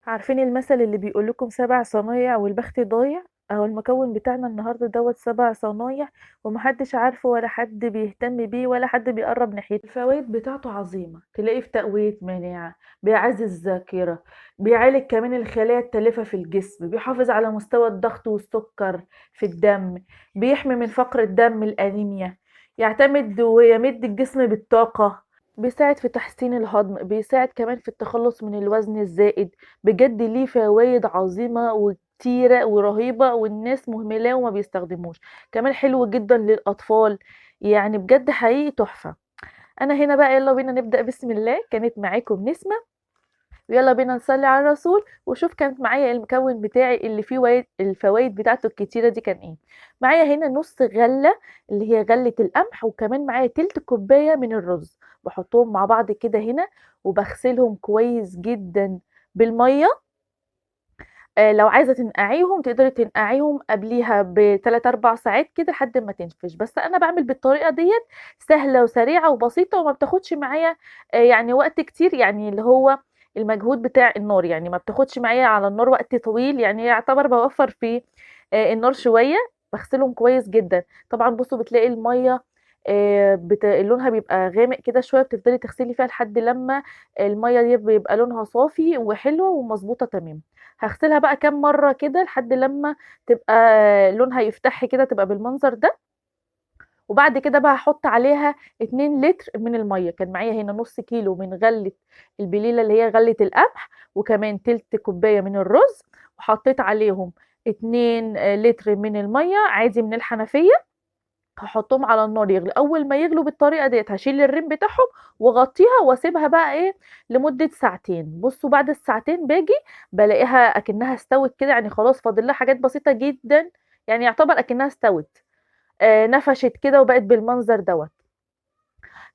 عارفين المثل اللي بيقول لكم 7 صنايع والبخت ضايع؟ اهو المكون بتاعنا النهارده دوت 7 صنايع، ومحدش عارفه ولا حد بيهتم بيه ولا حد بيقرب ناحيته. الفوائد بتاعته عظيمة، تلاقيه في تقوية مناعة، بيعزز الذاكرة، بيعالج كمان الخلايا التالفة في الجسم، بيحافظ على مستوى الضغط والسكر في الدم، بيحمي من فقر الدم الأنيميا، يعتمد ويمد الجسم بالطاقة، بيساعد في تحسين الهضم، بيساعد كمان في التخلص من الوزن الزائد. بجد ليه فوايد عظيمة وكتيرة ورهيبة، والناس مهملاه وما بيستخدموش. كمان حلو جدا للأطفال، يعني بجد حقيقي تحفة. أنا هنا بقى يلا بينا نبدأ. بسم الله. كانت معاكم نسمة، ويلا بينا نصلي على الرسول وشوف كانت معايا المكون بتاعي اللي فيه الفوائد بتاعته الكتيرة دي كان ايه. معايا هنا نص غلة اللي هي غلة القمح، وكمان معايا تلت كوباية من الرز. بحطهم مع بعض كده هنا وبغسلهم كويس جدا بالمية. لو عايزة تنقعيهم تقدري تنقعيهم قبليها ب3 4 ساعات كده لحد ما تنفش، بس أنا باعمل بالطريقة ديّة سهلة وسريعة وبسيطة وما بتاخدش معايا يعني وقت كتير، يعني اللي هو المجهود بتاع النار، يعني ما بتاخدش معايا على النار وقت طويل، يعني يعتبر باوفّر في النار شوية. باغسلهم كويس جدًا. طبعًا بُصّوا بتلاقي المَيّة لونها بيبقى غامق كده شوية، بتفضلي تغسلي فيها لحد لمّا المَيّة ديّة بيبقى لونها صافي وحلوة ومضبوطة تمام. هاغسلها بقى كام مرّة كده لحد لمّا تبقى لونها يفتح كده، تبقى بالمنظر ده. وبعد كده بقى هاحط عليها 2 لتر من المَيّة. كان معايا هنا نُص كيلو من غلة البليلة اللي هي غلة القمح، وكمان تِلت كوباية من الرز، وحطيت عليهم 2 لتر من المَيّة عادي من الحنفية. هاحطهم على النار يغلوا. أول ما يغلوا بالطريقة ديّة هاشيل الريم بتاعهم واغطّيها واسيبها بقى إيه، لمدة ساعتين. بُصّوا بعد الساعتين باجي بالاقيها أكنّها استوت كده، يعني خلاص فاضل لها حاجات بسيطة جدًا، يعني يعتبر أكنّها استوت. نفشت كده وبقت بالمنظر دوّة.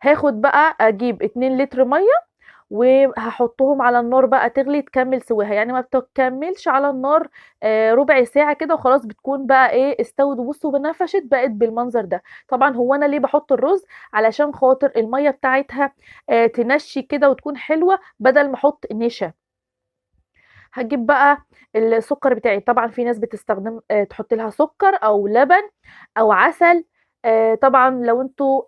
هاخد بقى أجيب 2 لتر مَيّة وهاحطهم على النار بقى تغلي تكمّل سواها، يعني ما بتكمّلش على النار ربع ساعة كده وخلاص بتكون بقى إيه استوت. وبُصّوا نفشت بقت بالمنظر ده. طبعًا هو أنا ليه باحط الرز؟ علشان خاطر المَيّة بتاعتها تنشّي كده وتكون حلوة بدل ما أحط نشا. هاجيب بقى السكر بتاعي. طبعًا في ناس بتستخدم تحط لها سكر أو لبن أو عسل. طبعًا لو أنتم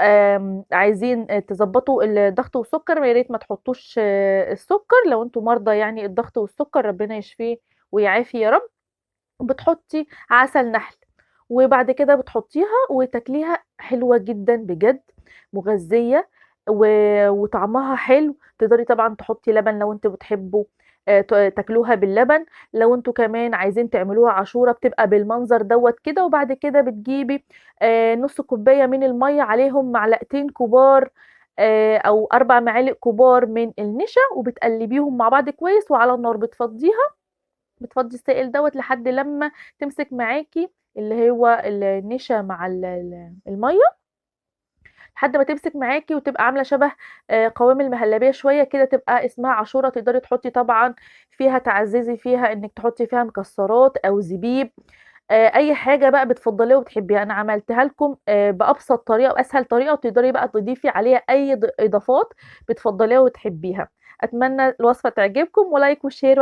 عايزين تضبّطوا الضغط والسكر يا ريت ما تحطوش السكر، لو أنتم مرضى يعني الضغط والسكر ربنا يشفيه ويعافي يا رب. بتحطي عسل نحل، وبعد كده بتحطيها وتاكليها حلوة جدًا بجد، مغذية و وطعمها حلو. تقدري طبعًا تحطي لبن لو أنتم بتحبوا تاكلوها باللبن. لو أنتم كمان عايزين تعملوها عاشورة بتبقى بالمنظر دوّة كده. وبعد كده بتجيبي نُص كوباية من المَيّة عليهم معلقتين كبار أو 4 معالق كبار من النشا، وبتقلبيهم مع بعض كويس وعلى النار بتفضّي السائل دوّة لحد لمّا تمسك معاكِ اللي هو النشا مع المَيّة، لحد ما تمسك معاكِ وتبقى عاملة شبه قوام المهلبية شوية كده، تبقى اسمها عاشورة. تقدري تحطّي طبعًا فيها تعزّزي فيها إنِّك تحطّي فيها مكسّرات أو زبيب، أي حاجة بقى بتفضّليها وبتحبيها. أنا عملتها لكم بأبسط طريقة وأسهل طريقة، وتقدري بقى تضيفي عليها أي إضافات بتفضّليها وتحبيها. أتمنى الوصفة تعجبكم ولايك وشير